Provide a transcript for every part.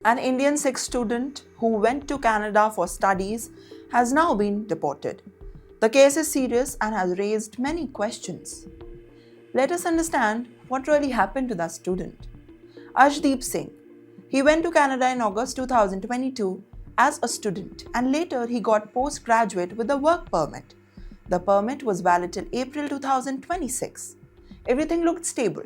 An Indian Sikh student who went to Canada for studies has now been deported. The case is serious and has raised many questions. Let us understand what really happened to that student. Ashdeep Singh. He went to Canada in August 2022 as a student and later he got postgraduate with a work permit. The permit was valid till April 2026. Everything looked stable.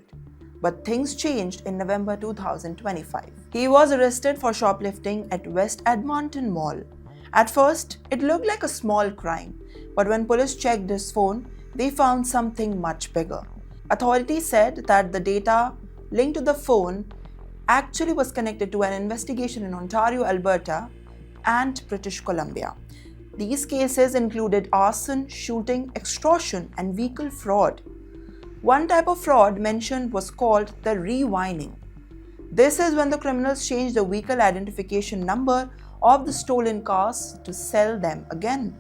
But things changed in November 2025. He was arrested for shoplifting at West Edmonton Mall. At first, it looked like a small crime, but when police checked his phone, they found something much bigger. Authorities said that the data linked to the phone actually was connected to an investigation in Ontario, Alberta, and British Columbia. These cases included arson, shooting, extortion, and vehicle fraud. One type of fraud mentioned was called the rewinding. This is when the criminals change the vehicle identification number of the stolen cars to sell them again.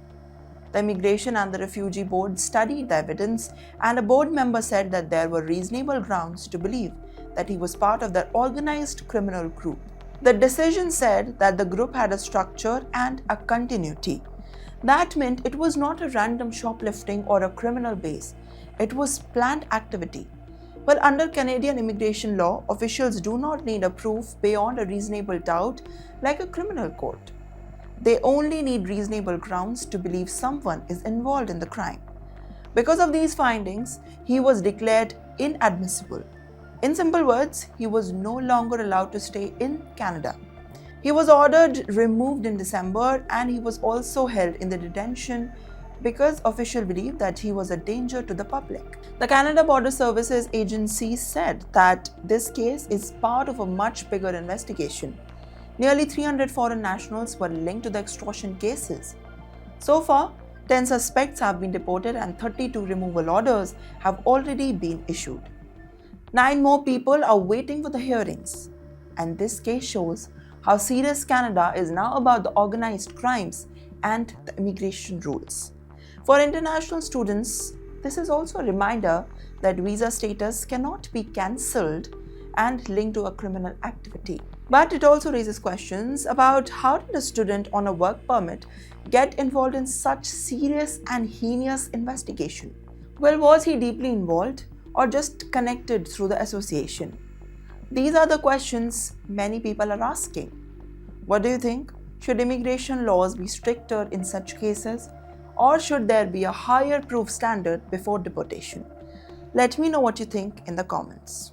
The Immigration and the Refugee Board studied the evidence, and a board member said that there were reasonable grounds to believe that he was part of the organized criminal group. The decision said that the group had a structure and a continuity. That meant it was not a random shoplifting or a criminal base. It was planned activity. Well, under Canadian immigration law, officials do not need a proof beyond a reasonable doubt like a criminal court. They only need reasonable grounds to believe someone is involved in the crime. Because of these findings, he was declared inadmissible. In simple words, he was no longer allowed to stay in Canada. He was ordered removed in December and he was also held in the detention because officials believed that he was a danger to the public. The Canada Border Services Agency said that this case is part of a much bigger investigation. Nearly 300 foreign nationals were linked to the extortion cases. So far, 10 suspects have been deported and 32 removal orders have already been issued. 9 more people are waiting for the hearings. And this case shows how serious Canada is now about the organized crimes and the immigration rules. For international students, this is also a reminder that visa status cannot be cancelled and linked to a criminal activity. But it also raises questions about how did a student on a work permit get involved in such serious and heinous investigation? Well, was he deeply involved or just connected through the association? These are the questions many people are asking. What do you think? Should immigration laws be stricter in such cases? Or should there be a higher proof standard before deportation? Let me know what you think in the comments.